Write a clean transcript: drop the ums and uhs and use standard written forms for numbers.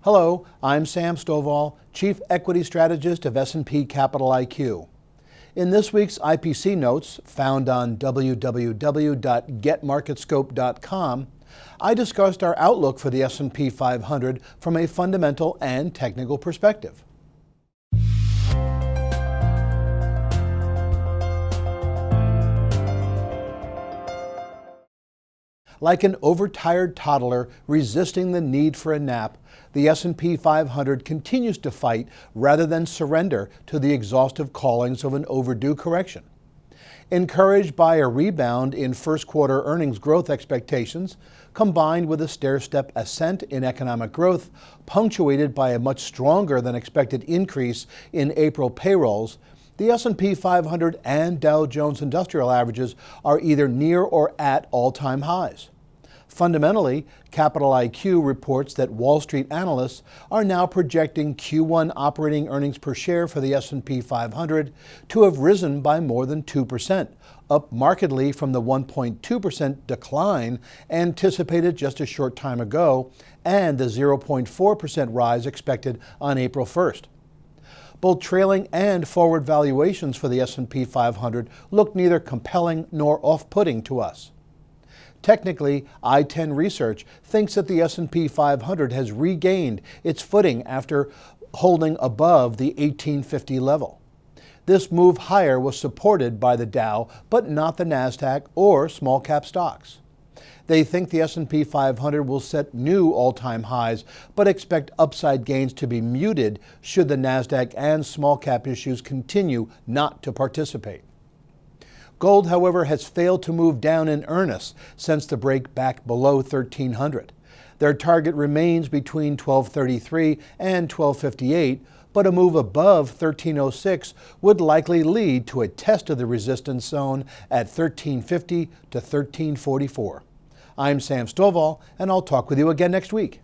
Hello, I'm Sam Stovall, Chief Equity Strategist of S&P Capital IQ. In this week's IPC notes, found on www.getmarketscope.com, I discussed our outlook for the S&P 500 from a fundamental and technical perspective. Like an overtired toddler resisting the need for a nap, the S&P 500 continues to fight rather than surrender to the exhaustive callings of an overdue correction. Encouraged by a rebound in first quarter earnings growth expectations, combined with a stair-step ascent in economic growth, punctuated by a much stronger than expected increase in April payrolls, the S&P 500 and Dow Jones Industrial Averages are either near or at all-time highs. Fundamentally, Capital IQ reports that Wall Street analysts are now projecting Q1 operating earnings per share for the S&P 500 to have risen by more than 2%, up markedly from the 1.2% decline anticipated just a short time ago and the 0.4% rise expected on April 1st. Both trailing and forward valuations for the S&P 500 look neither compelling nor off-putting to us. Technically, I-10 Research thinks that the S&P 500 has regained its footing after holding above the 1850 level. This move higher was supported by the Dow, but not the NASDAQ or small-cap stocks. They think the S&P 500 will set new all-time highs, but expect upside gains to be muted should the NASDAQ and small-cap issues continue not to participate. Gold, however, has failed to move down in earnest since the break back below 1,300. Their target remains between 1,233 and 1,258, but a move above 1,306 would likely lead to a test of the resistance zone at 1,350 to 1,344. I'm Sam Stovall, and I'll talk with you again next week.